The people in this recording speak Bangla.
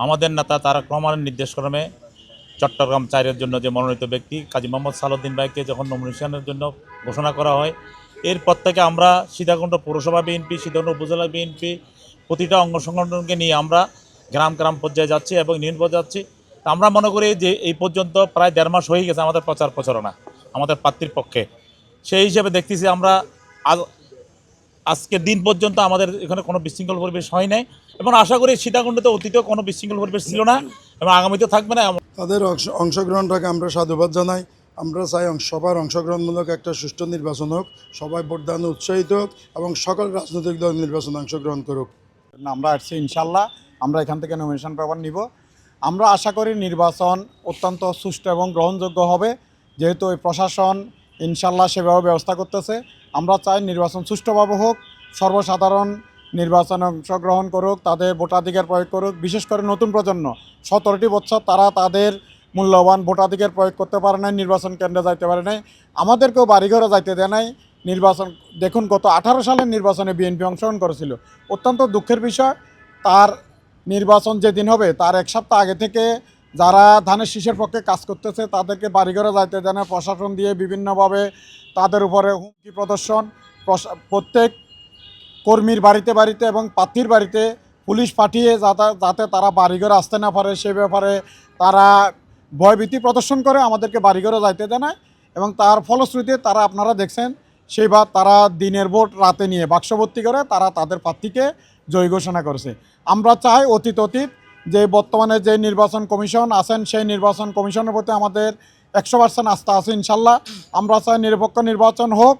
আমাদের নেতা তারেক রহমানের নির্দেশক্রমে চট্টগ্রাম 4-এর জন্য যে মনোনীত ব্যক্তি কাজী মোহাম্মদ সালাউদ্দিন ভাইকে যখন নমিনেশনের জন্য ঘোষণা করা হয়, এরপর থেকে আমরা সীতাকুণ্ড পৌরসভা বিএনপি, সীতাকুণ্ড উপজেলা বিএনপি প্রতিটা অঙ্গ সংগঠনকে নিয়ে আমরা গ্রাম গ্রাম পর্যায়ে যাচ্ছি এবং ইউনিয়ন পর্যায়ে যাচ্ছি। তা আমরা মনে করি যে এই পর্যন্ত প্রায় 1.5 মাস হয়ে গেছে আমাদের প্রচার প্রচারণা আমাদের প্রার্থীর পক্ষে। সেই হিসেবে দেখতেছি আমরা আজকের দিন পর্যন্ত আমাদের এখানে কোনো বিশৃঙ্খল পরিবেশ হয় নাই এবং আশা করি সীতাকুণ্ডতে অতীতেও কোনো বিশৃঙ্খল পরিবেশ ছিল না এবং আগামীতেও থাকবে না। তাদের অংশগ্রহণটাকে আমরা সাধুবাদ জানাই। আমরা চাই সবার অংশগ্রহণমূলক একটা সুষ্ঠু নির্বাচন হোক, সবাই ভোটদানে উৎসাহিত হোক এবং সকল রাজনৈতিক দল নির্বাচনে অংশগ্রহণ করুক। আমরা আসছি ইনশাল্লাহ, আমরা এখান থেকে নমিনেশন পেপার নিব। আমরা আশা করি নির্বাচন অত্যন্ত সুষ্ঠু এবং গ্রহণযোগ্য হবে, যেহেতু এই প্রশাসন ইনশাল্লাহ সেভাবে ব্যবস্থা করতেছে। আমরা চাই নির্বাচন সুষ্ঠুভাবে হোক, সর্বসাধারণ নির্বাচনে অংশগ্রহণ করুক, তাদের ভোটাধিকার প্রয়োগ করুক। বিশেষ করে নতুন প্রজন্ম 17টি বছর তারা তাদের মূল্যবান ভোটাধিকার প্রয়োগ করতে পারে নাই, নির্বাচন কেন্দ্রে যাইতে পারে নাই, আমাদেরকেও বাড়িঘরে যাইতে দেয় নাই। নির্বাচন দেখুন, গত 18 সালের নির্বাচনে বিএনপি অংশগ্রহণ করেছিল। অত্যন্ত দুঃখের বিষয়, তার নির্বাচন যেদিন হবে তার 1 সপ্তাহ আগে থেকে যারা ধানের শীষের পক্ষে কাজ করতেছে তাদেরকে বাড়িঘরে যাইতে দেয় না, প্রশাসন দিয়ে বিভিন্নভাবে তাদের উপরে হুমকি প্রদর্শন, প্রত্যেক কর্মীর বাড়িতে বাড়িতে এবং প্রার্থীর বাড়িতে পুলিশ পাঠিয়ে যাতে তারা বাড়িঘরে আসতে না পারে সে ব্যাপারে তারা ভয়ভীতি প্রদর্শন করে, আমাদেরকে বাড়িঘরে যাইতে দেয় না। এবং তার ফলশ্রুতিতে তারা আপনারা দেখছেন সেইবার তারা দিনের ভোট রাতে নিয়ে বাক্সভর্তি করে তারা তাদের প্রার্থীকে জয়ী ঘোষণা করেছে। আমরা চাই অতীত যে বর্তমানে যে নির্বাচন কমিশন আছেন সেই নির্বাচন কমিশনের প্রতি আমাদের 100% আস্থা আছে ইনশাল্লাহ। আমরা চাই নিরপেক্ষ নির্বাচন হোক।